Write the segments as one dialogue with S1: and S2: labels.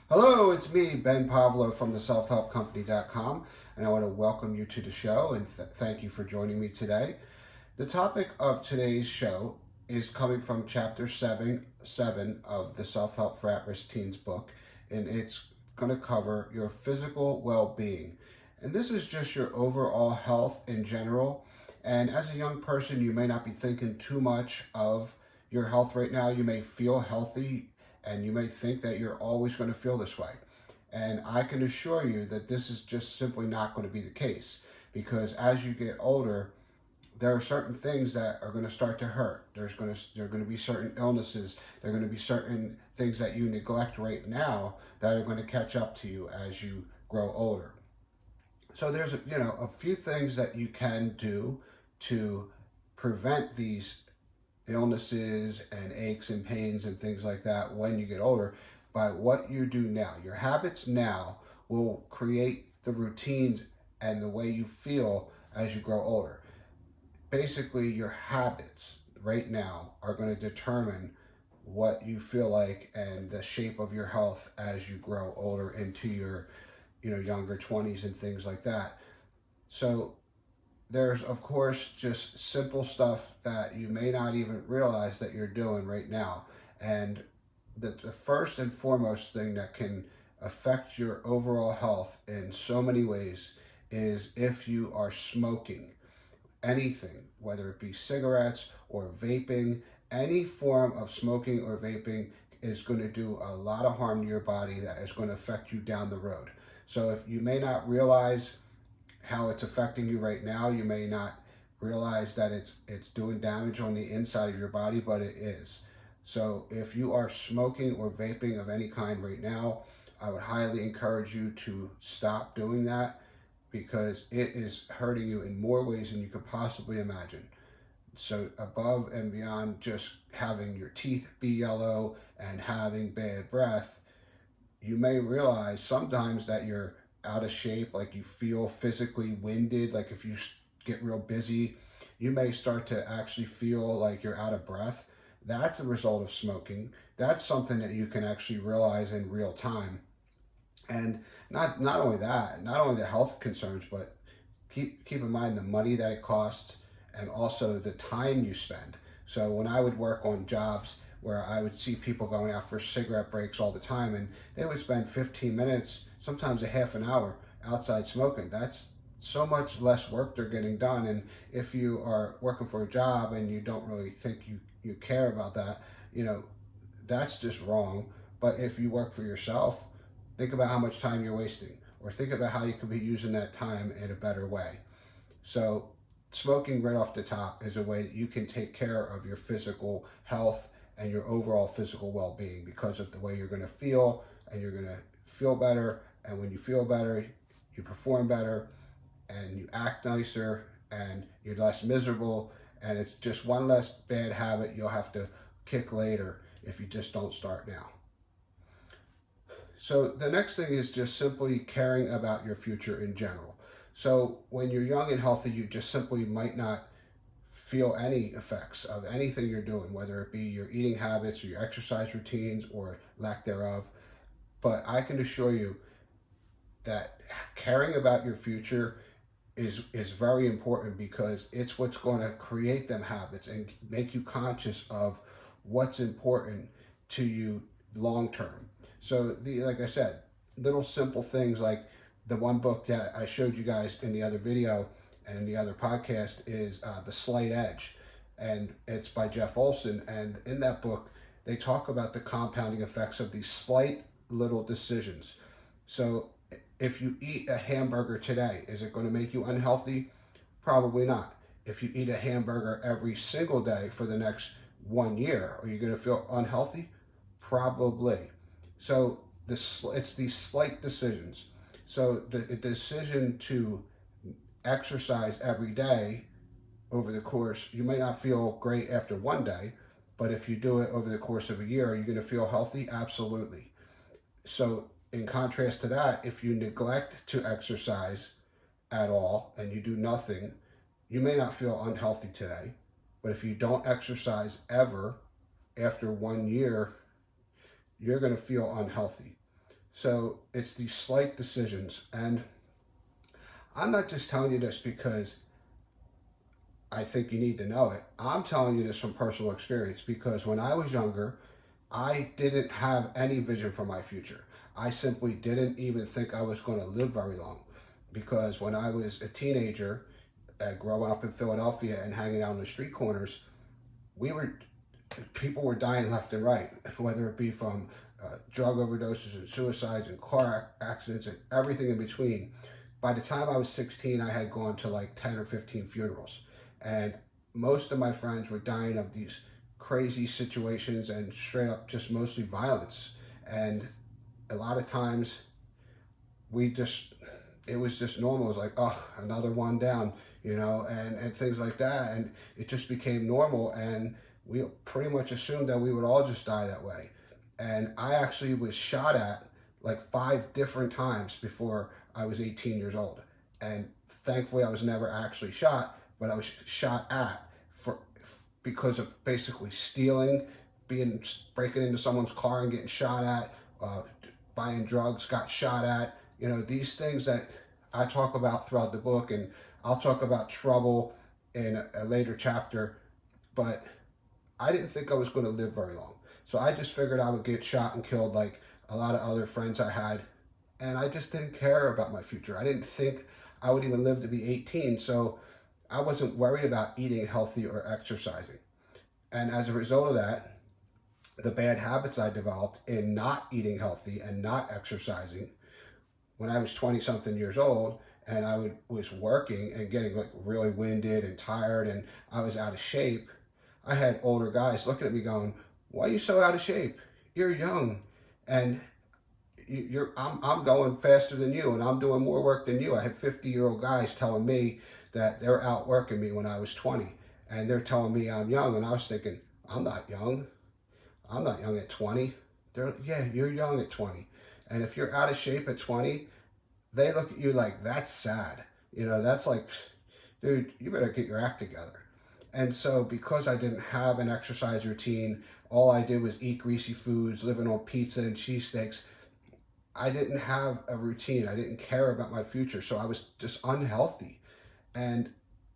S1: Hello, it's me, Ben Povlow from the selfhelpcompany.com, and I want to welcome you to the show and thank you for joining me today. The topic of today's show is coming from chapter 7 of the Self Help for At Risk Teens book, and it's going to cover your physical well being. And this is just your overall health in general. And as a young person, you may not be thinking too much of your health right now. You may feel healthy and you may think that you're always going to feel this way. And I can assure you that this is just simply not going to be the case, because as you get older, there are certain things that are going to start to hurt. There are going to be certain illnesses. There are going to be certain things that you neglect right now that are going to catch up to you as you grow older. So there's a few things that you can do to prevent these illnesses and aches and pains and things like that when you get older by what you do now. Your habits now will create the routines and the way you feel as you grow older. Basically, your habits right now are going to determine what you feel like and the shape of your health as you grow older into your younger 20s and things like that. So there's, of course, just simple stuff that you may not even realize that you're doing right now. And the first and foremost thing that can affect your overall health in so many ways is if you are smoking anything, whether it be cigarettes or vaping. Any form of smoking or vaping is going to do a lot of harm to your body that is going to affect you down the road. So if you may not realize how it's affecting you right now, you may not realize that it's doing damage on the inside of your body, but it is. So if you are smoking or vaping of any kind right now, I would highly encourage you to stop doing that, because it is hurting you in more ways than you could possibly imagine. So above and beyond just having your teeth be yellow and having bad breath, you may realize sometimes that you're out of shape, like you feel physically winded, like if you get real busy, you may start to actually feel like you're out of breath. That's a result of smoking. That's something that you can actually realize in real time. And not only that, not only the health concerns, but keep in mind the money that it costs and also the time you spend. So when I would work on jobs where I would see people going out for cigarette breaks all the time, and they would spend 15 minutes, sometimes a half an hour outside smoking. That's so much less work they're getting done. And if you are working for a job and you don't really think you care about that, that's just wrong. But if you work for yourself, think about how much time you're wasting, or think about how you could be using that time in a better way. So smoking right off the top is a way that you can take care of your physical health and your overall physical well-being, because of the way you're going to feel, and you're going to feel better. And when you feel better, you perform better and you act nicer and you're less miserable. And it's just one less bad habit you'll have to kick later if you just don't start now. So the next thing is just simply caring about your future in general. So when you're young and healthy, you just simply might not feel any effects of anything you're doing, whether it be your eating habits or your exercise routines or lack thereof. But I can assure you that caring about your future is very important, because it's what's going to create them habits and make you conscious of what's important to you long term. So like I said, little simple things like the one book that I showed you guys in the other video and in the other podcast is The Slight Edge, and it's by Jeff Olson. And in that book, they talk about the compounding effects of these slight little decisions. So if you eat a hamburger today, is it going to make you unhealthy? Probably not. If you eat a hamburger every single day for the next 1 year, are you going to feel unhealthy? Probably. So it's these slight decisions. So the decision to exercise every day over the course, you may not feel great after one day, but if you do it over the course of a year, are you going to feel healthy? Absolutely. So in contrast to that, if you neglect to exercise at all and you do nothing, you may not feel unhealthy today. But if you don't exercise ever after 1 year, you're going to feel unhealthy. So it's these slight decisions. And I'm not just telling you this because I think you need to know it. I'm telling you this from personal experience because when I was younger, I didn't have any vision for my future. I simply didn't even think I was going to live very long because when I was a teenager, growing up in Philadelphia and hanging out on the street corners, we were people were dying left and right, whether it be from drug overdoses and suicides and car accidents and everything in between. By the time I was 16, I had gone to like 10 or 15 funerals. And most of my friends were dying of these crazy situations and straight up just mostly violence. And a lot of times we just, it was just normal. It was like, oh, another one down, and things like that. And it just became normal. And we pretty much assumed that we would all just die that way. And I actually was shot at like 5 different times before I was 18 years old. And thankfully, I was never actually shot, but I was shot at for because of basically stealing, breaking into someone's car and getting shot at, buying drugs, got shot at. These things that I talk about throughout the book, and I'll talk about trouble in a later chapter. But I didn't think I was going to live very long. So I just figured I would get shot and killed like a lot of other friends I had. And I just didn't care about my future. I didn't think I would even live to be 18. So I wasn't worried about eating healthy or exercising. And as a result of that, the bad habits I developed in not eating healthy and not exercising when I was 20 something years old, and was working and getting like really winded and tired and I was out of shape, I had older guys looking at me going, "Why are you so out of shape? You're young, and I'm going faster than you, and I'm doing more work than you." I had 50-year-old guys telling me that they're outworking me when I was 20, and they're telling me I'm young, and I was thinking, I'm not young. I'm not young at 20. Yeah, you're young at 20, and if you're out of shape at 20, they look at you like that's sad. That's like, dude, you better get your act together. And so, because I didn't have an exercise routine, all I did was eat greasy foods, living on pizza and cheesesteaks. I didn't have a routine. I didn't care about my future. So I was just unhealthy. And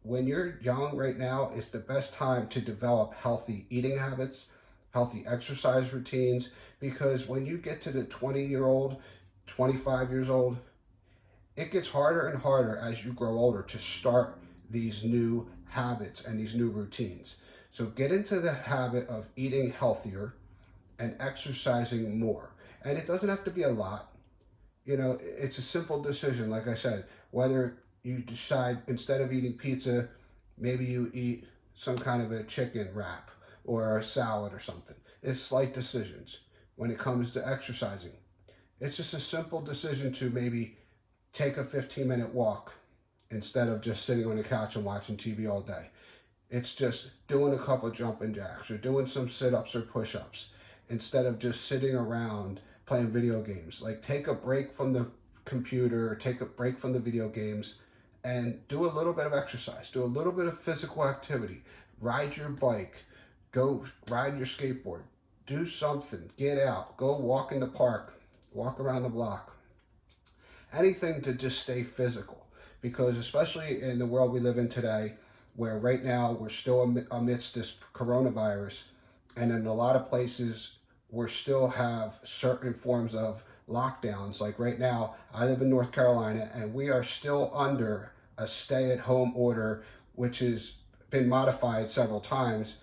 S1: when you're young right now, it's the best time to develop healthy eating habits, healthy exercise routines, because when you get to the 20-year-old, 25 years old, it gets harder and harder as you grow older to start these new habits and these new routines. So get into the habit of eating healthier and exercising more. And it doesn't have to be a lot. It's a simple decision, like I said, whether you decide instead of eating pizza, maybe you eat some kind of a chicken wrap or a salad or something. It's slight decisions. When it comes to exercising, it's just a simple decision to maybe take a 15-minute walk instead of just sitting on the couch and watching TV all day. It's just doing a couple jumping jacks or doing some sit-ups or push-ups instead of just sitting around playing video games. Like, take a break from the computer, take a break from the video games, and do a little bit of exercise. Do a little bit of physical activity. Ride your bike. Go ride your skateboard. Do something. Get out. Go walk in the park. Walk around the block. Anything to just stay physical, because especially in the world we live in today, where right now we're still amidst this coronavirus, and in a lot of places we still have certain forms of lockdowns. Like right now, I live in North Carolina, and we are still under a stay-at-home order, which has been modified several times,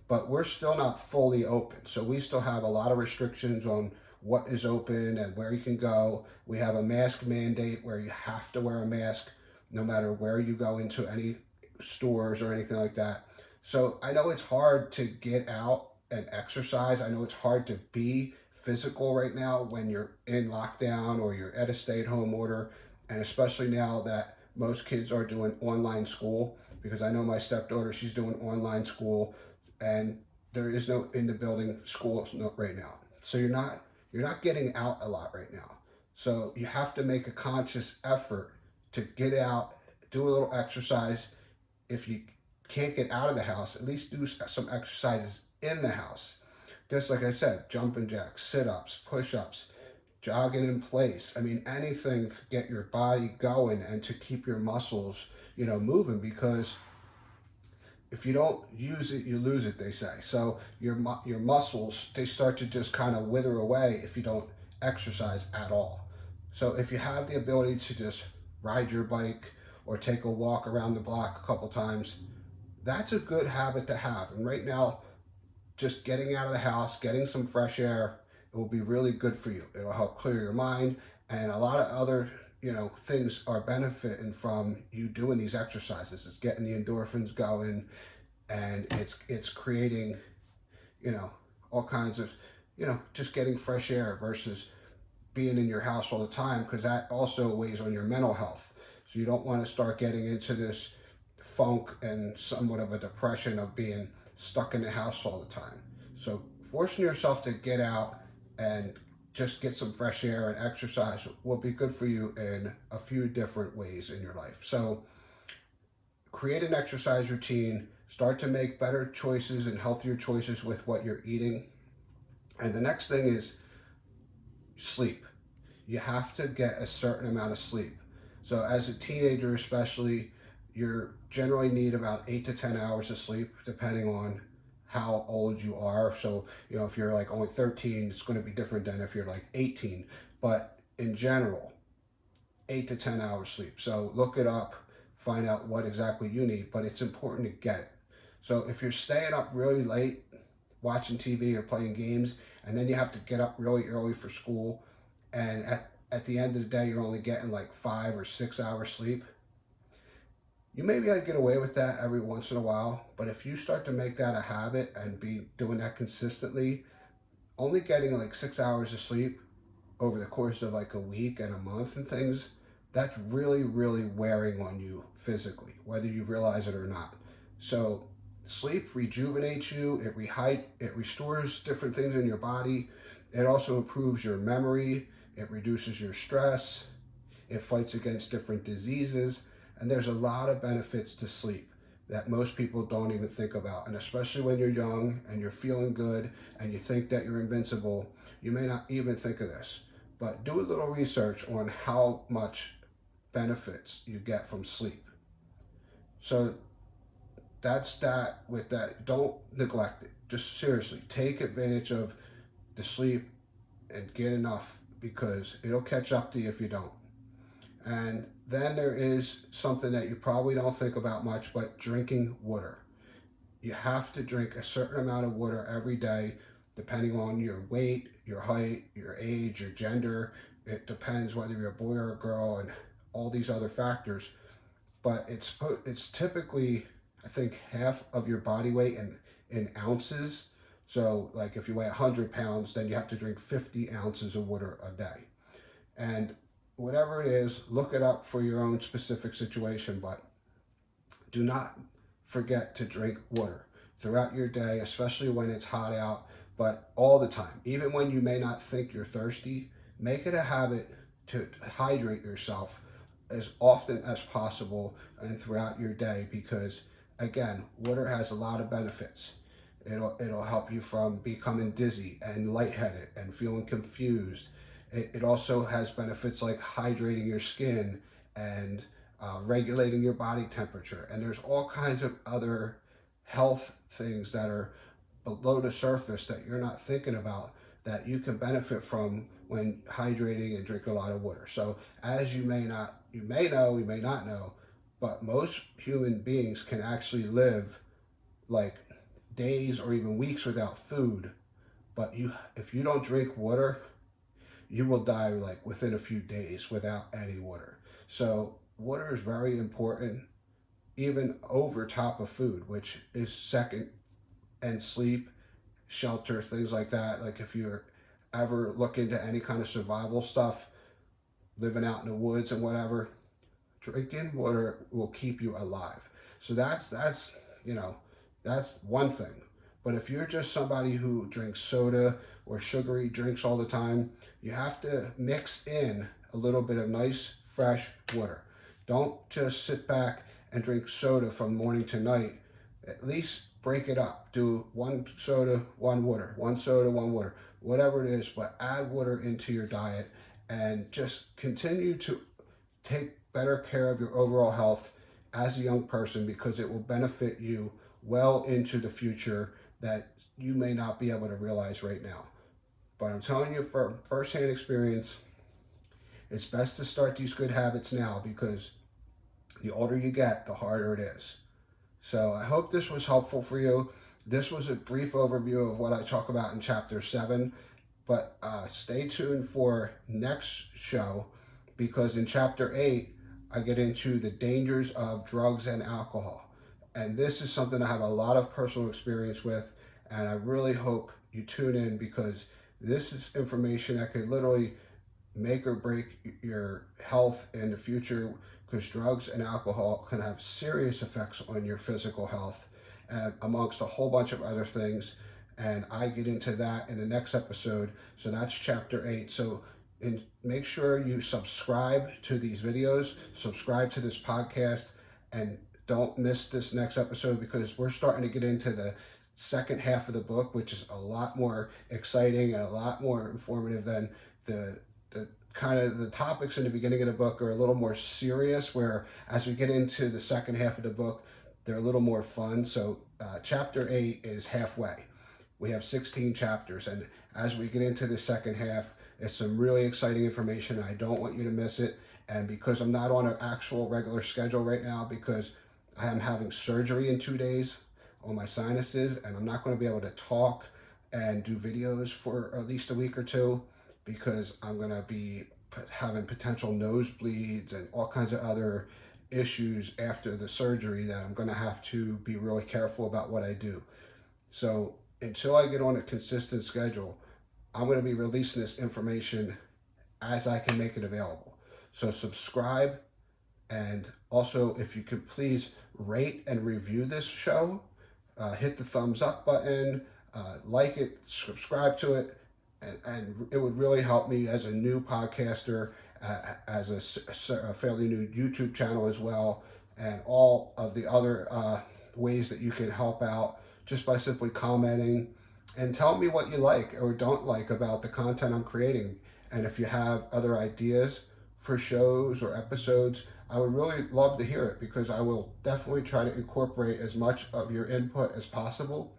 S1: but we're still not fully open. So we still have a lot of restrictions on what is open and where you can go. We have a mask mandate where you have to wear a mask no matter where you go into any stores or anything like that. So I know it's hard to get out and exercise. I know it's hard to be physical right now when you're in lockdown or you're at a stay-at-home order, and especially now that most kids are doing online school, because I know my stepdaughter, she's doing online school, and there is no in the building school right now. So you're not getting out a lot right now. So you have to make a conscious effort to get out, do a little exercise. If you can't get out of the house, at least do some exercises in the house. Just like I said, jumping jacks, sit-ups, push-ups, jogging in place. I mean, anything to get your body going and to keep your muscles, moving, because if you don't use it, you lose it, they say. So your muscles, they start to just kind of wither away if you don't exercise at all. So if you have the ability to just ride your bike or take a walk around the block a couple times, that's a good habit to have. And right now, just getting out of the house, getting some fresh air, it will be really good for you. It'll help clear your mind, and a lot of other things are benefiting from you doing these exercises. It's getting the endorphins going, and it's creating all kinds of just getting fresh air versus being in your house all the time, because that also weighs on your mental health. So you don't want to start getting into this funk and somewhat of a depression of being stuck in the house all the time. So forcing yourself to get out and just get some fresh air and exercise will be good for you in a few different ways in your life. So create an exercise routine, start to make better choices and healthier choices with what you're eating. And the next thing is sleep. You have to get a certain amount of sleep. So as a teenager especially, you generally need about 8 to 10 hours of sleep, depending on how old you are. So, if you're like only 13, it's going to be different than if you're like 18. But in general, 8 to 10 hours sleep. So look it up, find out what exactly you need, but it's important to get it. So if you're staying up really late, watching TV or playing games, and then you have to get up really early for school, and at the end of the day, you're only getting like 5 or 6 hours sleep, you may be able to get away with that every once in a while. But if you start to make that a habit and be doing that consistently, only getting like 6 hours of sleep over the course of like a week and a month and things, that's really, really wearing on you physically, whether you realize it or not. So sleep rejuvenates you, it restores different things in your body. It also improves your memory, it reduces your stress, it fights against different diseases, and there's a lot of benefits to sleep that most people don't even think about. And especially when you're young and you're feeling good and you think that you're invincible, you may not even think of this. But do a little research on how much benefits you get from sleep. So that's that with that. Don't neglect it. Just seriously, take advantage of the sleep and get enough, because it'll catch up to you if you don't. And then there is something that you probably don't think about much, but drinking water. You have to drink a certain amount of water every day, depending on your weight, your height, your age, your gender. It depends whether you're a boy or a girl and all these other factors. But it's typically, I think, half of your body weight in ounces. So like if you weigh 100 pounds, then you have to drink 50 ounces of water a day. And whatever it is, look it up for your own specific situation, but do not forget to drink water throughout your day, especially when it's hot out, but all the time. Even when you may not think you're thirsty, make it a habit to hydrate yourself as often as possible and throughout your day, because again, water has a lot of benefits. It'll help you from becoming dizzy and lightheaded and feeling confused. It also has benefits like hydrating your skin and regulating your body temperature. And there's all kinds of other health things that are below the surface that you're not thinking about that you can benefit from when hydrating and drinking a lot of water. So as you may know, you may not know, but most human beings can actually live like days or even weeks without food. But if you don't drink water, you will die like within a few days without any water. So water is very important, even over top of food, which is second, and sleep, shelter, things like that. Like if you're ever look into any kind of survival stuff, living out in the woods and whatever, drinking water will keep you alive. So that's that's one thing. But if you're just somebody who drinks soda or sugary drinks all the time, you have to mix in a little bit of nice, fresh water. Don't just sit back and drink soda from morning to night. At least break it up. Do 1 soda, 1 water, 1 soda, 1 water, whatever it is, but add water into your diet and just continue to take better care of your overall health as a young person, because it will benefit you well into the future that you may not be able to realize right now. But I'm telling you from firsthand experience, it's best to start these good habits now, because the older you get, the harder it is. So I hope this was helpful for you. This was a brief overview of what I talk about in chapter 7, but stay tuned for next show, because in chapter 8, I get into the dangers of drugs and alcohol. And this is something I have a lot of personal experience with, and I really hope you tune in, because this is information that could literally make or break your health in the future, because drugs and alcohol can have serious effects on your physical health, amongst a whole bunch of other things. And I get into that in the next episode. So that's chapter 8. So make sure you subscribe to these videos, subscribe to this podcast, and don't miss this next episode, because we're starting to get into the second half of the book, which is a lot more exciting and a lot more informative than the kind of the topics in the beginning of the book are a little more serious, where as we get into the second half of the book, they're a little more fun. So chapter 8 is halfway. We have 16 chapters, and as we get into the second half, it's some really exciting information. I don't want you to miss it. And because I'm not on an actual regular schedule right now, because I am having surgery in 2 days on my sinuses, and I'm not going to be able to talk and do videos for at least a week or two, because I'm going to be having potential nosebleeds and all kinds of other issues after the surgery, that I'm going to have to be really careful about what I do. So until I get on a consistent schedule, I'm going to be releasing this information as I can make it available. So subscribe, and also if you could please rate and review this show, hit the thumbs up button, like it, subscribe to it, and it would really help me as a new podcaster, as a fairly new YouTube channel as well, and all of the other ways that you can help out just by simply commenting and tell me what you like or don't like about the content I'm creating. And if you have other ideas for shows or episodes, I would really love to hear it, because I will definitely try to incorporate as much of your input as possible.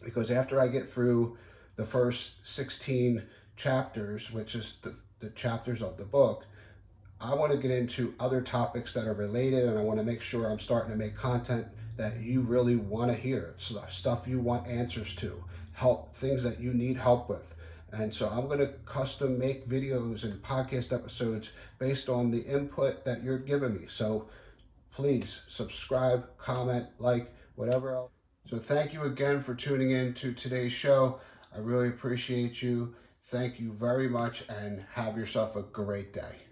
S1: Because after I get through the first 16 chapters, which is the chapters of the book, I want to get into other topics that are related, and I want to make sure I'm starting to make content that you really want to hear, stuff you want answers to, things that you need help with. And so I'm going to custom make videos and podcast episodes based on the input that you're giving me. So please subscribe, comment, like, whatever else. So thank you again for tuning in to today's show. I really appreciate you. Thank you very much, and have yourself a great day.